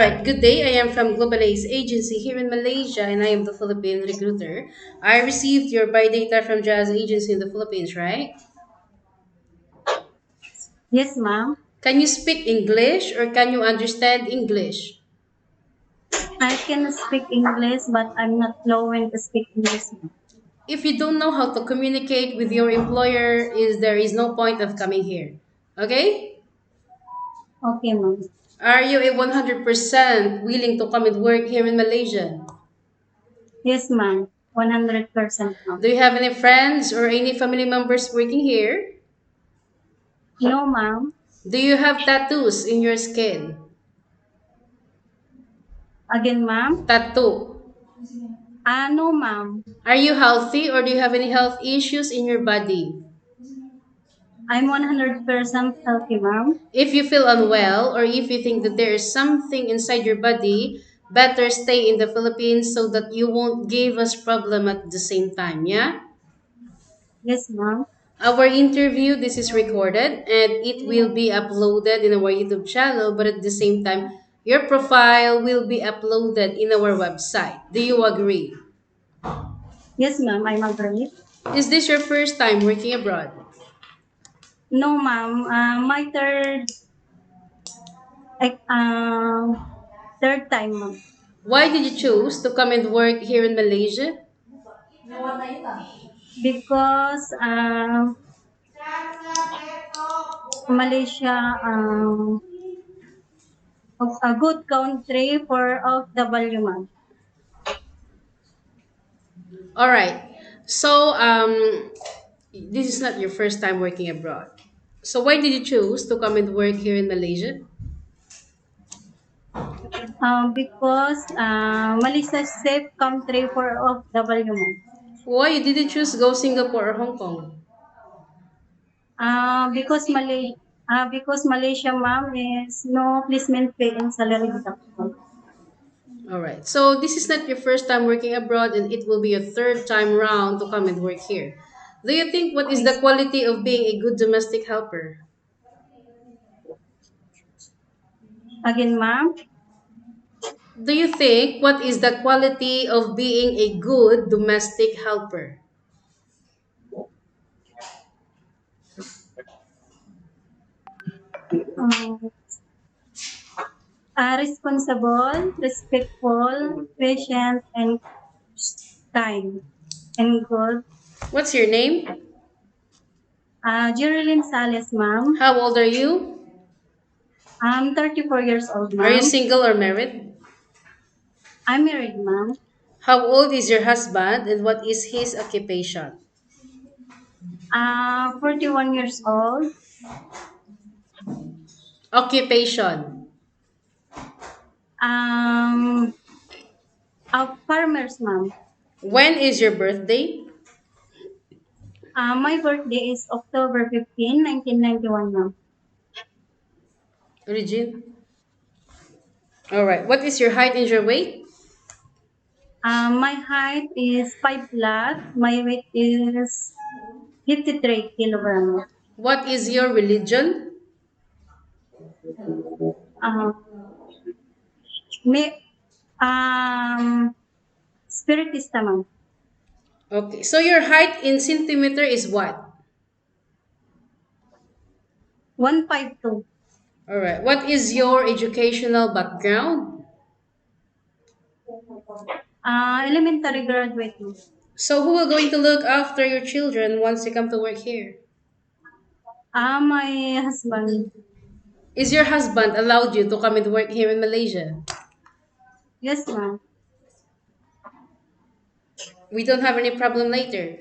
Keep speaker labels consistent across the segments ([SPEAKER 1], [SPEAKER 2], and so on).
[SPEAKER 1] Right, good day. I am from Global Ace Agency here in Malaysia and I am the Philippine recruiter. I received your buy data from Jazz Agency in the Philippines, right?
[SPEAKER 2] Yes, ma'am.
[SPEAKER 1] Can you speak English or can you understand English?
[SPEAKER 2] I can speak English, but I'm not fluent to speak English, ma'am.
[SPEAKER 1] If you don't know how to communicate with your employer, there is no point of coming here. Okay?
[SPEAKER 2] Okay, ma'am.
[SPEAKER 1] Are you a 100% willing to come and work here in Malaysia?
[SPEAKER 2] Yes, ma'am. 100%, ma'am.
[SPEAKER 1] Do you have any friends or any family members working here?
[SPEAKER 2] No, ma'am.
[SPEAKER 1] Do you have tattoos in your skin?
[SPEAKER 2] Again, ma'am.
[SPEAKER 1] Tattoo.
[SPEAKER 2] No, ma'am.
[SPEAKER 1] Are you healthy or do you have any health issues in your body?
[SPEAKER 2] I'm 100% healthy, ma'am.
[SPEAKER 1] If you feel unwell or if you think that there is something inside your body, better stay in the Philippines so that you won't give us problem at the same time, yeah?
[SPEAKER 2] Yes, ma'am.
[SPEAKER 1] Our interview, this is recorded and it will be uploaded in our YouTube channel, but at the same time, your profile will be uploaded in our website. Do you agree?
[SPEAKER 2] Yes, ma'am. I'm agree.
[SPEAKER 1] Is this your first time working abroad?
[SPEAKER 2] No, ma'am. My like, third time, ma'am.
[SPEAKER 1] Why did you choose to come and work here in Malaysia?
[SPEAKER 2] Because Malaysia, a good country for OFW, ma'am.
[SPEAKER 1] All right. So, this is not your first time working abroad. So, why did you choose to come and work here in Malaysia?
[SPEAKER 2] Because Malaysia is safe country for OFW, ma'am.
[SPEAKER 1] Why you didn't choose go Singapore or Hong Kong?
[SPEAKER 2] Because Malaysia, ma'am, is no placement pay and salary deduction.
[SPEAKER 1] All right. So, this is not your first time working abroad, and it will be your third time round to come and work here. Do you think what is the
[SPEAKER 2] Yes.
[SPEAKER 1] quality of being a good domestic helper?
[SPEAKER 2] Again, ma'am.
[SPEAKER 1] Do you think what is the quality of being a good domestic helper?
[SPEAKER 2] Um, Responsible, respectful, patient, and kind, and good.
[SPEAKER 1] What's your name?
[SPEAKER 2] Jerilyn Sales, ma'am.
[SPEAKER 1] How old are you?
[SPEAKER 2] I'm 34 years old,
[SPEAKER 1] Are you
[SPEAKER 2] ma'am.
[SPEAKER 1] single or married?
[SPEAKER 2] I'm married, ma'am.
[SPEAKER 1] How old is your husband and what is his occupation?
[SPEAKER 2] 41 years old.
[SPEAKER 1] Occupation.
[SPEAKER 2] Um, Farmers, ma'am.
[SPEAKER 1] When is your birthday?
[SPEAKER 2] My birthday is October 15, 1991, ma'am.
[SPEAKER 1] Regine? Alright. What is your height and your weight?
[SPEAKER 2] My height is 5 plus. My weight is 53 kilograms.
[SPEAKER 1] What is your religion?
[SPEAKER 2] Uh, may, um, Spiritista, ma'am.
[SPEAKER 1] Okay. So your height in centimeter is what?
[SPEAKER 2] 152.
[SPEAKER 1] Alright. What is your educational background?
[SPEAKER 2] Elementary graduate, ma'am.
[SPEAKER 1] So who are going to look after your children once you come to work here?
[SPEAKER 2] My husband.
[SPEAKER 1] Is your husband allowed you to come and work here in Malaysia?
[SPEAKER 2] Yes, ma'am.
[SPEAKER 1] We don't have any problem later.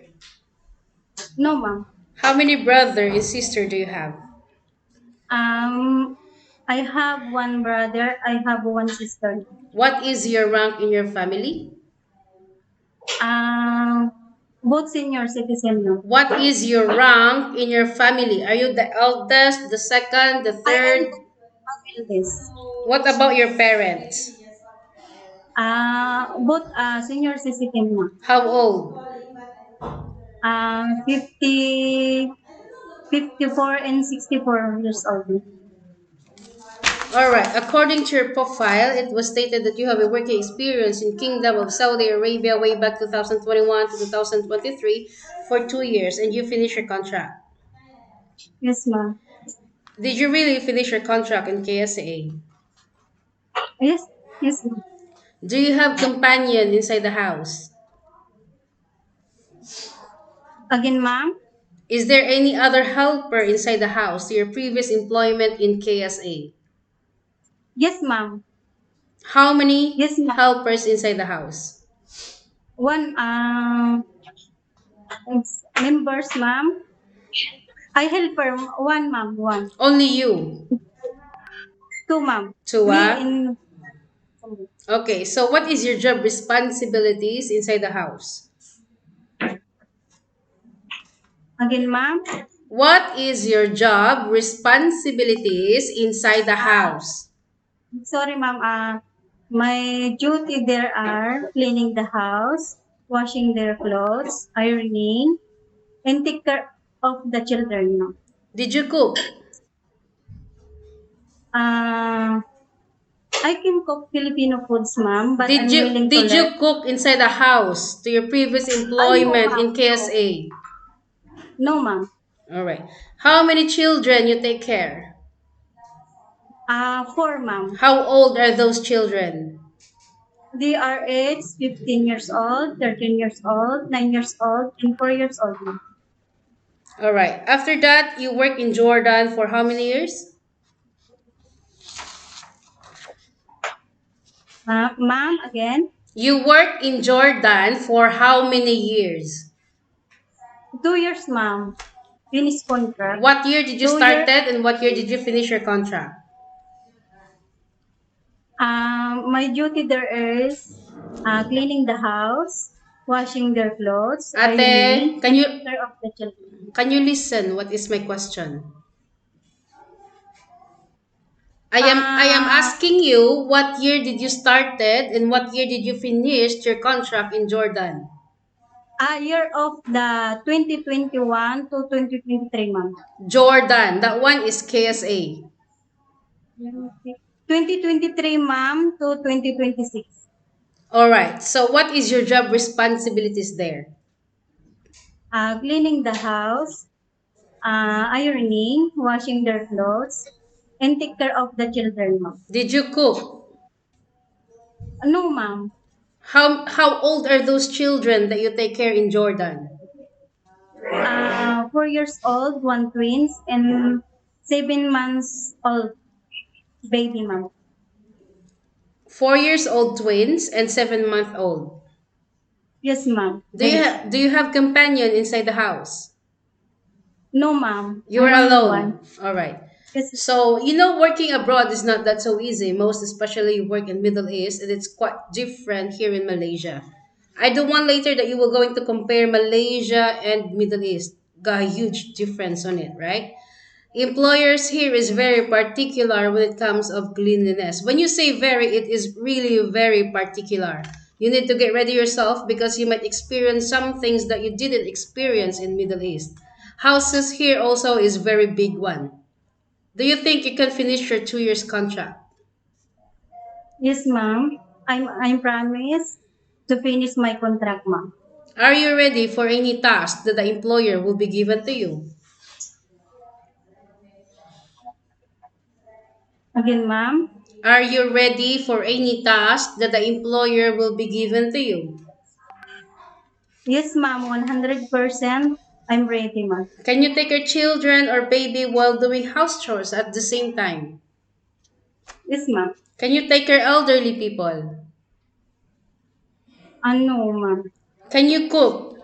[SPEAKER 2] No, ma'am.
[SPEAKER 1] How many brother and sister do you have?
[SPEAKER 2] Um, I have one brother. I have one sister.
[SPEAKER 1] What is your rank in your family?
[SPEAKER 2] Um, Both senior citizen, ma'am.
[SPEAKER 1] What is your rank in your family? Are you the eldest, the second, the
[SPEAKER 2] I am
[SPEAKER 1] third?
[SPEAKER 2] eldest.
[SPEAKER 1] What about your parents?
[SPEAKER 2] Both senior citizen, ma'am.
[SPEAKER 1] How old?
[SPEAKER 2] 50, 54 and 64 years old.
[SPEAKER 1] All right. According to your profile, it was stated that you have a working experience in Kingdom of Saudi Arabia way back 2021 to 2023 for 2 years, and you finished your contract.
[SPEAKER 2] Yes, ma'am.
[SPEAKER 1] Did you really finish your contract in KSA?
[SPEAKER 2] Yes, yes, ma'am.
[SPEAKER 1] Do you have companion inside the house?
[SPEAKER 2] Again, ma'am.
[SPEAKER 1] Is there any other helper inside the house to your previous employment in KSA?
[SPEAKER 2] Yes, ma'am.
[SPEAKER 1] How many
[SPEAKER 2] Yes, ma'am.
[SPEAKER 1] helpers inside the house?
[SPEAKER 2] One members, ma'am. I helper one, ma'am. One,
[SPEAKER 1] Only you.
[SPEAKER 2] two, ma'am.
[SPEAKER 1] Two,
[SPEAKER 2] Me
[SPEAKER 1] ah?
[SPEAKER 2] in
[SPEAKER 1] Okay, so what is your job responsibilities inside the house?
[SPEAKER 2] again, ma'am.
[SPEAKER 1] What is your job responsibilities inside the house?
[SPEAKER 2] Sorry, ma'am. My duty there are cleaning the house, washing their clothes, ironing, and take care of the children, ma'am.
[SPEAKER 1] Did you cook?
[SPEAKER 2] Uh, I can cook Filipino foods, ma'am, but
[SPEAKER 1] Did
[SPEAKER 2] I'm
[SPEAKER 1] you
[SPEAKER 2] willing to
[SPEAKER 1] did
[SPEAKER 2] learn.
[SPEAKER 1] you cook inside the house to your previous
[SPEAKER 2] No,
[SPEAKER 1] employment
[SPEAKER 2] ma'am.
[SPEAKER 1] in
[SPEAKER 2] No.
[SPEAKER 1] KSA?
[SPEAKER 2] No, ma'am.
[SPEAKER 1] All right. How many children you take care?
[SPEAKER 2] Four, ma'am.
[SPEAKER 1] How old are those children?
[SPEAKER 2] They are aged 15 years old, 13 years old, 9 years old, and 4 years old, ma'am.
[SPEAKER 1] All right. After that, you work in Jordan for how many years?
[SPEAKER 2] Ma'am, again,
[SPEAKER 1] You work in Jordan for how many years?
[SPEAKER 2] 2 years, ma'am. Finish contract.
[SPEAKER 1] What year did you
[SPEAKER 2] 2 years.
[SPEAKER 1] started and what year did you finish your contract?
[SPEAKER 2] My duty there is cleaning the house, washing their clothes,
[SPEAKER 1] Ate,
[SPEAKER 2] ironing, and take care of the children.
[SPEAKER 1] can you listen? What is my question? I am
[SPEAKER 2] Uh,
[SPEAKER 1] asking you what year did you started and what year did you finish your contract in Jordan?
[SPEAKER 2] year of the 2021 to 2023, ma'am.
[SPEAKER 1] Jordan, that one is KSA.
[SPEAKER 2] 2023, ma'am, to 2026.
[SPEAKER 1] All right. So what is your job responsibilities there?
[SPEAKER 2] Cleaning the house, ironing, washing their clothes, and take care of the children, ma'am.
[SPEAKER 1] Did you cook?
[SPEAKER 2] No, ma'am.
[SPEAKER 1] How old are those children that you take care in Jordan?
[SPEAKER 2] 4 years old, one twins, and 7 months old baby, ma'am.
[SPEAKER 1] 4 years old twins and 7 month old.
[SPEAKER 2] Yes, ma'am.
[SPEAKER 1] Do you have companion inside the house?
[SPEAKER 2] No, ma'am.
[SPEAKER 1] You're
[SPEAKER 2] I'm only one.
[SPEAKER 1] alone. All right.
[SPEAKER 2] Yes,
[SPEAKER 1] So, working abroad is not that so easy. Most especially you work in Middle East, and it's quite different here in Malaysia. I don't want later that you were going to compare Malaysia and Middle East. Got a huge difference on it, right? Employers here is very particular when it comes of cleanliness. When you say very, it is really very particular. You need to get ready yourself because you might experience some things that you didn't experience in Middle East. Houses here also is very big one. Do you think you can finish your 2 years contract?
[SPEAKER 2] yes, ma'am. I'm promised to finish my contract, ma'am.
[SPEAKER 1] Are you ready for any task that the employer will be given to you?
[SPEAKER 2] Again, ma'am.
[SPEAKER 1] Are you ready for any task that the employer will be given to you?
[SPEAKER 2] Yes, ma'am. 100%. I'm ready, ma'am.
[SPEAKER 1] Can you take your children or baby while doing house chores at the same time?
[SPEAKER 2] Yes, ma'am.
[SPEAKER 1] Can you take your elderly people?
[SPEAKER 2] No, ma'am.
[SPEAKER 1] Can you cook?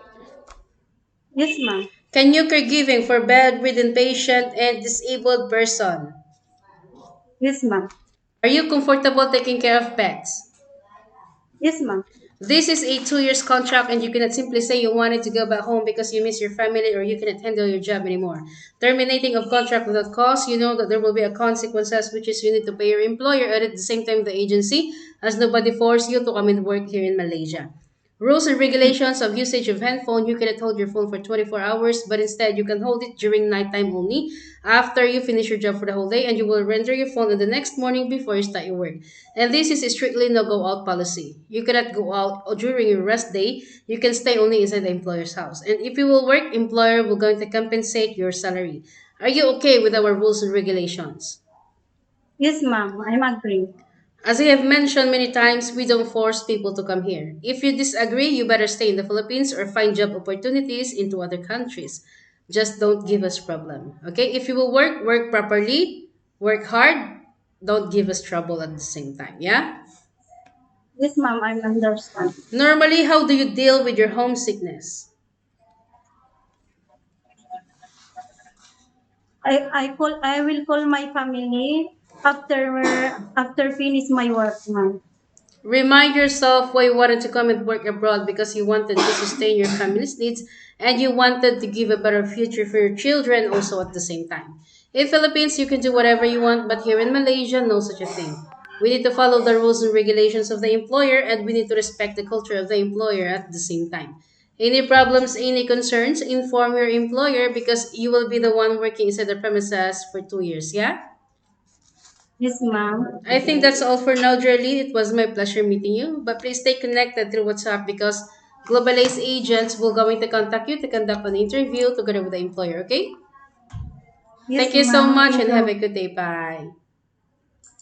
[SPEAKER 2] Yes, ma'am.
[SPEAKER 1] Can you caregiving for bedridden patient and disabled person?
[SPEAKER 2] Yes, ma'am.
[SPEAKER 1] Are you comfortable taking care of pets?
[SPEAKER 2] Yes, ma'am.
[SPEAKER 1] This is a 2 years contract and you cannot simply say you wanted to go back home because you miss your family or you cannot handle your job anymore. Terminating of contract without cause, you know that there will be a consequences which is you need to pay your employer and at the same time the agency as nobody forced you to come and work here in Malaysia. Rules and regulations of usage of handphone. You cannot hold your phone for 24 hours, but instead you can hold it during nighttime only after you finish your job for the whole day, and you will render your phone on the next morning before you start your work. And this is a strictly no go out policy. You cannot go out during your rest day. You can stay only inside the employer's house. And if you will work, employer will going to compensate your salary. Are you okay with our rules and regulations?
[SPEAKER 2] Yes, ma'am. I'm agree.
[SPEAKER 1] As I have mentioned many times, we don't force people to come here. If you disagree, you better stay in the Philippines or find job opportunities into other countries. Just don't give us problem. Okay? If you will work, work properly, work hard, don't give us trouble at the same time. Yeah?
[SPEAKER 2] Yes, ma'am. I understand.
[SPEAKER 1] Normally, how do you deal with your homesickness?
[SPEAKER 2] I will call my family after finish my work, ma'am.
[SPEAKER 1] Remind yourself why you wanted to come and work abroad because you wanted to sustain your family's needs and you wanted to give a better future for your children also at the same time. In Philippines, you can do whatever you want, but here in Malaysia, no such a thing. We need to follow the rules and regulations of the employer and we need to respect the culture of the employer at the same time. Any problems, any concerns, inform your employer because you will be the one working inside the premises for 2 years, yeah?
[SPEAKER 2] Yes, ma'am.
[SPEAKER 1] I think that's all for now, Jerly. It was my pleasure meeting you. But please stay connected through WhatsApp because Globalize agents will going to contact you to conduct an interview together with the employer, okay?
[SPEAKER 2] Yes,
[SPEAKER 1] Thank you so
[SPEAKER 2] ma'am.
[SPEAKER 1] much
[SPEAKER 2] Thank
[SPEAKER 1] and have a
[SPEAKER 2] you.
[SPEAKER 1] good day. Bye.